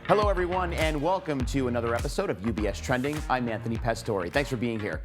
Hello, everyone, and welcome to another episode of UBS Trending. I'm Anthony Pastore. Thanks for being here.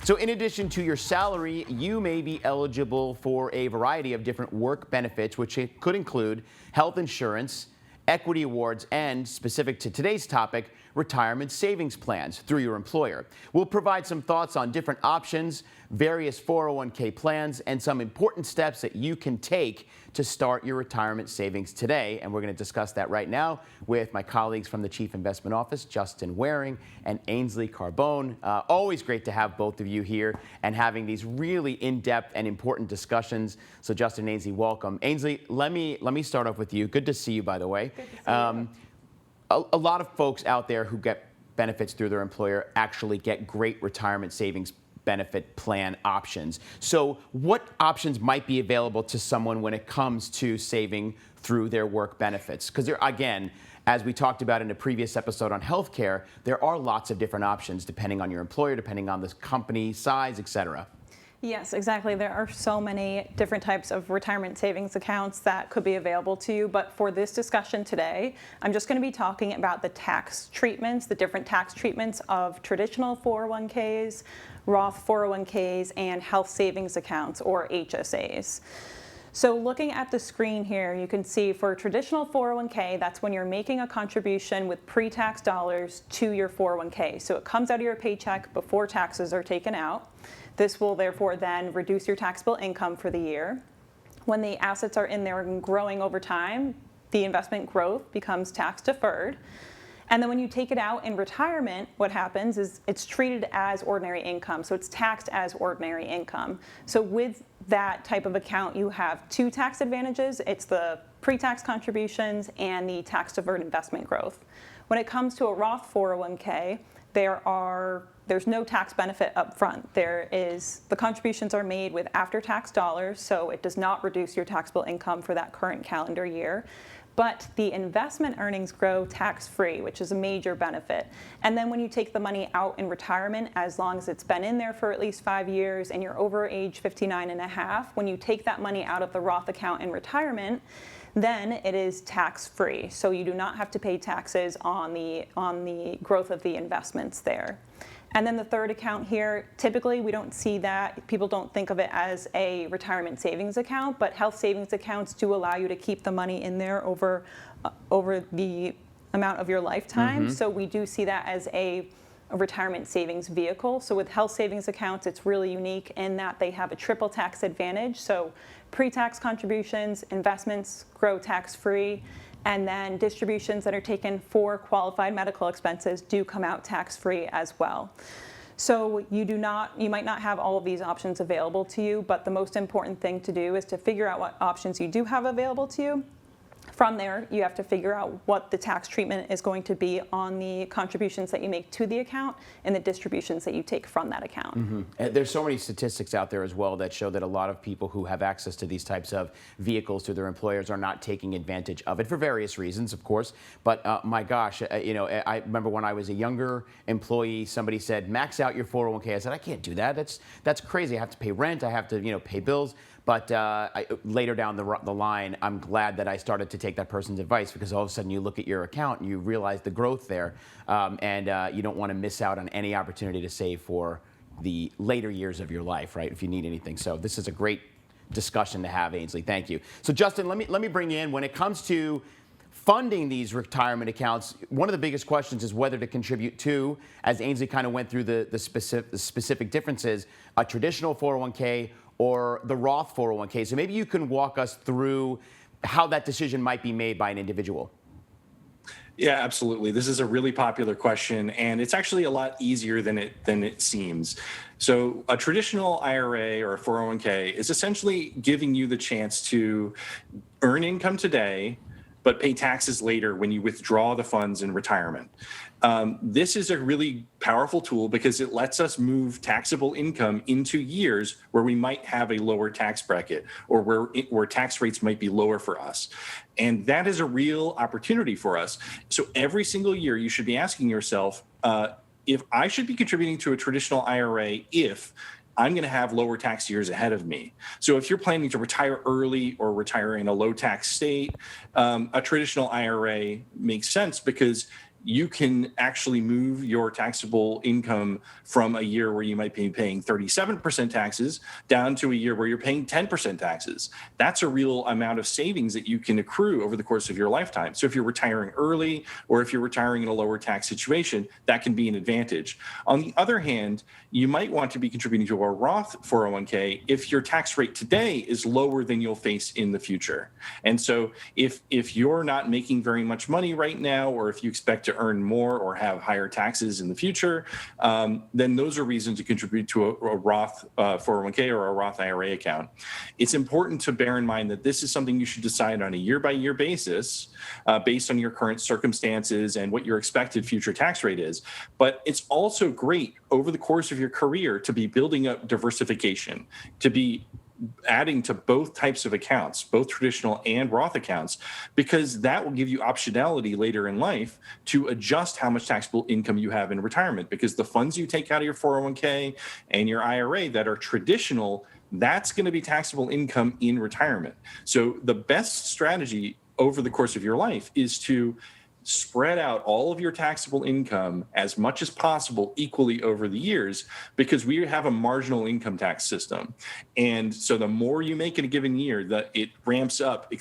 So in addition to your salary, you may be eligible for a variety of different work benefits, which could include health insurance, equity awards, and, specific to today's topic, retirement savings plans through your employer. We'll provide some thoughts on different options, various 401k plans, and some important steps that you can take to start your retirement savings today. And we're going to discuss that right now with my colleagues from the Chief Investment Office, Justin Waring and Ainsley Carbone. Always great to have both of you here and having these really in-depth and important discussions. So Justin and Ainsley, welcome. Ainsley, let me start off with you. Good to see you, by the way. Good to see you. A lot of folks out there who get benefits through their employer actually get great retirement savings benefit plan options. So what options might be available to someone when it comes to saving through their work benefits? Because again, as we talked about in a previous episode on healthcare, there are lots of different options depending on your employer, depending on the company size, et cetera. Yes, exactly. There are so many different types of retirement savings accounts that could be available to you. But for this discussion today, I'm just going to be talking about the tax treatments, the different tax treatments of traditional 401ks, Roth 401ks, and health savings accounts, or HSAs. So looking at the screen here, you can see for traditional 401k, that's when you're making a contribution with pre-tax dollars to your 401k. So it comes out of your paycheck before taxes are taken out. This will therefore then reduce your taxable income for the year. When the assets are in there and growing over time, the investment growth becomes tax deferred. And then when you take it out in retirement, what happens is it's treated as ordinary income. So it's taxed as ordinary income. So with that type of account, you have two tax advantages. It's the pre-tax contributions and the tax deferred investment growth. When it comes to a Roth 401k, there's no tax benefit up front. The contributions are made with after-tax dollars, so it does not reduce your taxable income for that current calendar year. But the investment earnings grow tax-free, which is a major benefit. And then when you take the money out in retirement, as long as it's been in there for at least 5 years and you're over age 59 and a half, when you take that money out of the Roth account in retirement, then it is tax-free. So you do not have to pay taxes on the growth of the investments there. And then the third account here, typically we don't see that. People don't think of it as a retirement savings account, but health savings accounts do allow you to keep the money in there over the amount of your lifetime. Mm-hmm. So we do see that as a retirement savings vehicle. So with health savings accounts, it's really unique in that they have a triple tax advantage. So pre-tax contributions, investments grow tax-free, and then distributions that are taken for qualified medical expenses do come out tax-free as well. So you might not have all of these options available to you, but the most important thing to do is to figure out what options you do have available to you. From there, you have to figure out what the tax treatment is going to be on the contributions that you make to the account and the distributions that you take from that account. Mm-hmm. There's so many statistics out there as well that show that a lot of people who have access to these types of vehicles through their employers are not taking advantage of it for various reasons, of course. But my gosh, I remember when I was a younger employee, somebody said, max out your 401k. I said, I can't do that. That's crazy. I have to pay rent. I have to pay bills. But later down the line, I'm glad that I started to take that person's advice, because all of a sudden you look at your account and you realize the growth there, and you don't want to miss out on any opportunity to save for the later years of your life, right, if you need anything. So this is a great discussion to have, Ainsley. Thank you. So Justin, let me bring you in. When it comes to funding these retirement accounts, one of the biggest questions is whether to contribute to, as Ainsley kind of went through the specific differences, a traditional 401k or the Roth 401k. So maybe you can walk us through how that decision might be made by an individual. Yeah, absolutely. This is a really popular question, and it's actually a lot easier than it seems. So a traditional IRA or a 401k is essentially giving you the chance to earn income today, but pay taxes later when you withdraw the funds in retirement. This is a really powerful tool because it lets us move taxable income into years where we might have a lower tax bracket, or where tax rates might be lower for us. And that is a real opportunity for us. So every single year you should be asking yourself, if I should be contributing to a traditional IRA if I'm going to have lower tax years ahead of me. So if you're planning to retire early or retire in a low tax state, a traditional IRA makes sense because you can actually move your taxable income from a year where you might be paying 37% taxes down to a year where you're paying 10% taxes. That's a real amount of savings that you can accrue over the course of your lifetime. So if you're retiring early or if you're retiring in a lower tax situation, that can be an advantage. On the other hand, you might want to be contributing to a Roth 401k if your tax rate today is lower than you'll face in the future. And so if you're not making very much money right now, or if you expect to earn more or have higher taxes in the future, then those are reasons to contribute to a Roth 401k or a Roth IRA account. It's important to bear in mind that this is something you should decide on a year-by-year basis based on your current circumstances and what your expected future tax rate is. But it's also great over the course of your career to be building up diversification, to be adding to both types of accounts, both traditional and Roth accounts, because that will give you optionality later in life to adjust how much taxable income you have in retirement. Because the funds you take out of your 401k and your IRA that are traditional, that's going to be taxable income in retirement. So the best strategy over the course of your life is to spread out all of your taxable income as much as possible equally over the years, because we have a marginal income tax system. And so the more you make in a given year, it ramps up,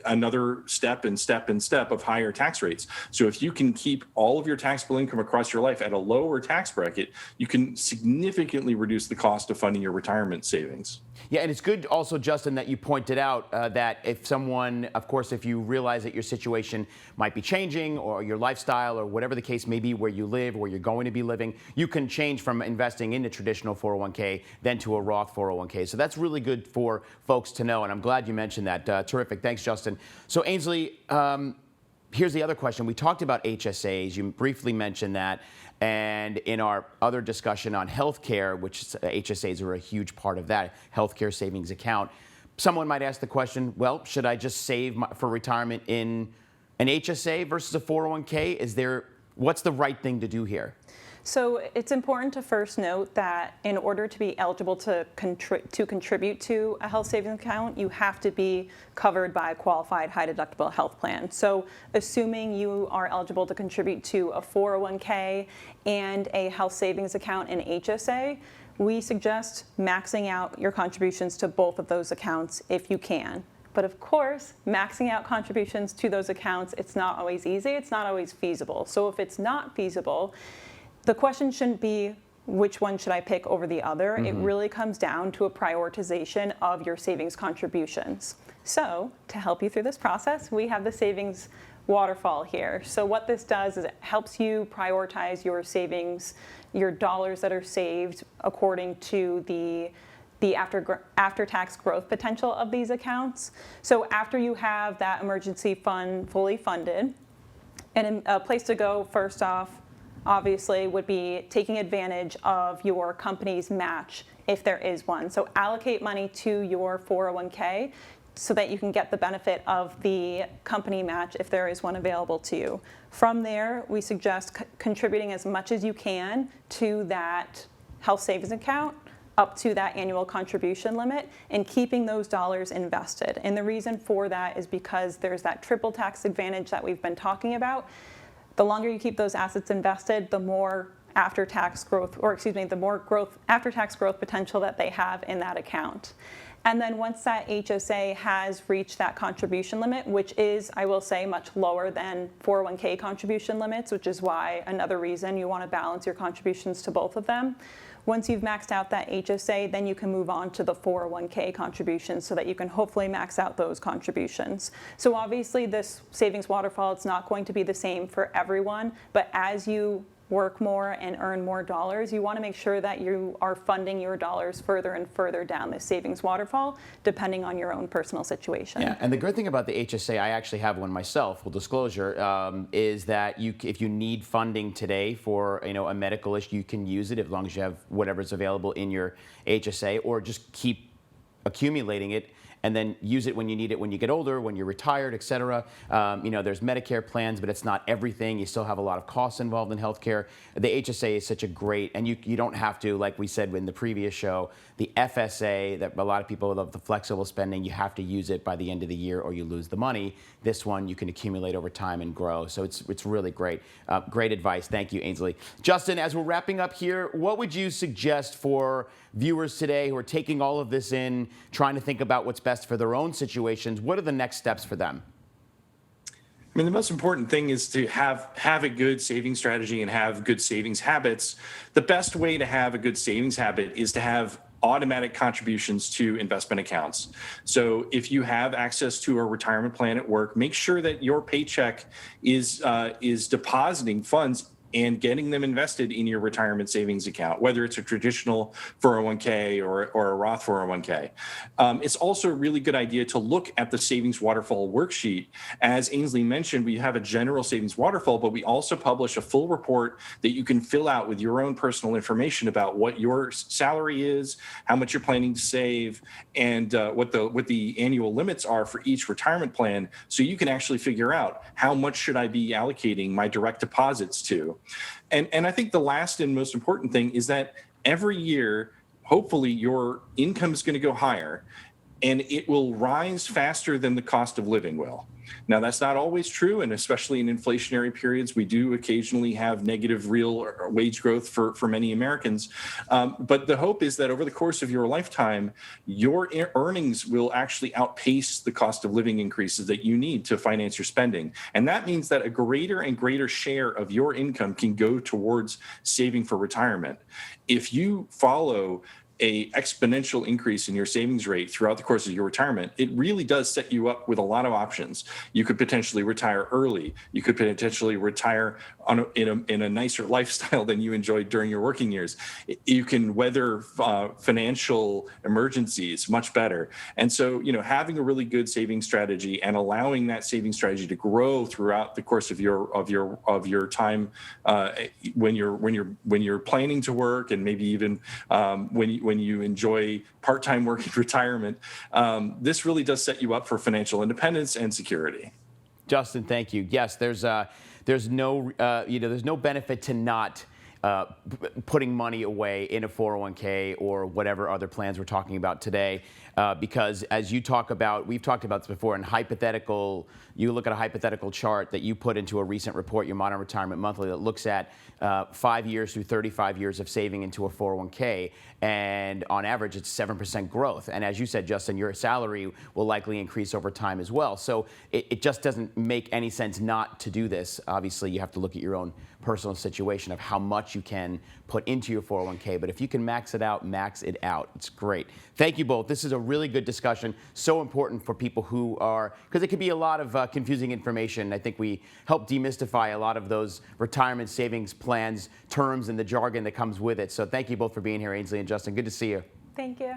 another step of higher tax rates. So if you can keep all of your taxable income across your life at a lower tax bracket, you can significantly reduce the cost of funding your retirement savings. Yeah, and it's good also, Justin, that you pointed out that if someone, of course, if you realize that your situation might be changing, or your lifestyle, or whatever the case may be, where you live, where you're going to be living, you can change from investing in a traditional 401k then to a Roth 401k. So that's really good for folks to know, and I'm glad you mentioned that. Terrific. Thanks, Justin. So Ainsley, here's the other question. We talked about HSAs. You briefly mentioned that. And in our other discussion on healthcare, which HSAs are a huge part of that, healthcare savings account, someone might ask the question, well, should I just save for retirement in an HSA versus a 401k? What's the right thing to do here? So it's important to first note that in order to be eligible to contribute to a health savings account, you have to be covered by a qualified high deductible health plan. So assuming you are eligible to contribute to a 401k and a health savings account in HSA, we suggest maxing out your contributions to both of those accounts if you can. But of course, maxing out contributions to those accounts, it's not always easy, it's not always feasible. So if it's not feasible, the question shouldn't be which one should I pick over the other. It really comes down to a prioritization of your savings contributions. So to help you through this process, we have the savings waterfall here. So what this does is it helps you prioritize your savings, your dollars that are saved according to the after-tax growth potential of these accounts. So after you have that emergency fund fully funded, and a place to go first off, obviously, would be taking advantage of your company's match if there is one. So allocate money to your 401k so that you can get the benefit of the company match if there is one available to you. From there, we suggest contributing as much as you can to that health savings account up to that annual contribution limit and keeping those dollars invested. And the reason for that is because there's that triple tax advantage that we've been talking about. The longer you keep those assets invested, the more after-tax growth, after-tax growth potential that they have in that account. And then once that HSA has reached that contribution limit, which is, I will say, much lower than 401k contribution limits, which is why another reason you want to balance your contributions to both of them. Once you've maxed out that HSA, then you can move on to the 401k contributions so that you can hopefully max out those contributions. So obviously this savings waterfall, it's not going to be the same for everyone, but as you work more and earn more dollars, you want to make sure that you are funding your dollars further and further down the savings waterfall, depending on your own personal situation. Yeah, and the good thing about the HSA, I actually have one myself, full disclosure, is that if you need funding today for a medical issue, you can use it as long as you have whatever's available in your HSA, or just keep accumulating it and then use it when you need it when you get older, when you're retired, et cetera. There's Medicare plans, but it's not everything. You still have a lot of costs involved in healthcare. The HSA is such a great, and you don't have to, like we said in the previous show, the FSA, that a lot of people love, the flexible spending, you have to use it by the end of the year or you lose the money. This one you can accumulate over time and grow. So it's really great. Great advice. Thank you, Ainsley. Justin, as we're wrapping up here, what would you suggest for viewers today who are taking all of this in, trying to think about what's best for their own situations? What are the next steps for them? I mean, the most important thing is to have a good savings strategy and have good savings habits. The best way to have a good savings habit is to have automatic contributions to investment accounts. So if you have access to a retirement plan at work, make sure that your paycheck is depositing funds and getting them invested in your retirement savings account, whether it's a traditional 401k or a Roth 401k. It's also a really good idea to look at the savings waterfall worksheet. As Ainsley mentioned, we have a general savings waterfall, but we also publish a full report that you can fill out with your own personal information about what your salary is, how much you're planning to save, and what the annual limits are for each retirement plan, so you can actually figure out how much should I be allocating my direct deposits to. And I think the last and most important thing is that every year, hopefully your income is going to go higher and it will rise faster than the cost of living will. Now, that's not always true, and especially in inflationary periods, we do occasionally have negative real wage growth for many Americans. But the hope is that over the course of your lifetime, your earnings will actually outpace the cost of living increases that you need to finance your spending. And that means that a greater and greater share of your income can go towards saving for retirement. If you follow a exponential increase in your savings rate throughout the course of your retirement, it really does set you up with a lot of options. You could potentially retire early. You could potentially retire in a nicer lifestyle than you enjoyed during your working years. You can weather financial emergencies much better. And so, having a really good saving strategy and allowing that saving strategy to grow throughout the course of your time when you're planning to work, and maybe even when you enjoy part-time work in retirement, this really does set you up for financial independence and security. Justin, thank you. Yes, there's no benefit to not putting money away in a 401k or whatever other plans we're talking about today, because as we've talked about this before, you look at a hypothetical chart that you put into a recent report, your Modern Retirement Monthly, that looks at 5 years through 35 years of saving into a 401k, and on average it's 7% growth. And as you said, Justin, your salary will likely increase over time as well. So it just doesn't make any sense not to do this. Obviously, you have to look at your own personal situation of how much you can put into your 401k, but if you can max it out, max it out. It's great. Thank you both. This is a really good discussion, so important for people who are, because it could be a lot of confusing information. I think we help demystify a lot of those retirement savings plans terms and the jargon that comes with it. So thank you both for being here, Ainsley and Justin. Good to see you. Thank you.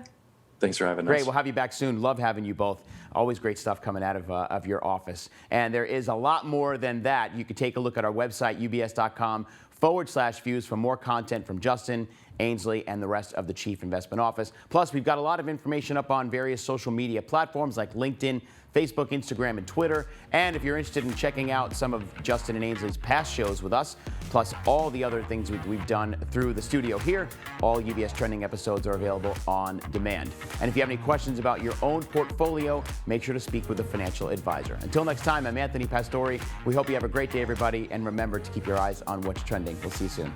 Thanks for having us. Great. We'll have you back soon. Love having you both. Always great stuff coming out of your office. And there is a lot more than that. You can take a look at our website, ubs.com/views, for more content from Justin, Ainsley, and the rest of the Chief Investment Office. Plus, we've got a lot of information up on various social media platforms like LinkedIn, Facebook, Instagram, and Twitter. And if you're interested in checking out some of Justin and Ainsley's past shows with us, plus all the other things we've done through the studio here, all UBS Trending episodes are available on demand. And if you have any questions about your own portfolio, make sure to speak with a financial advisor. Until next time, I'm Anthony Pastore. We hope you have a great day, everybody, and remember to keep your eyes on what's trending. We'll see you soon.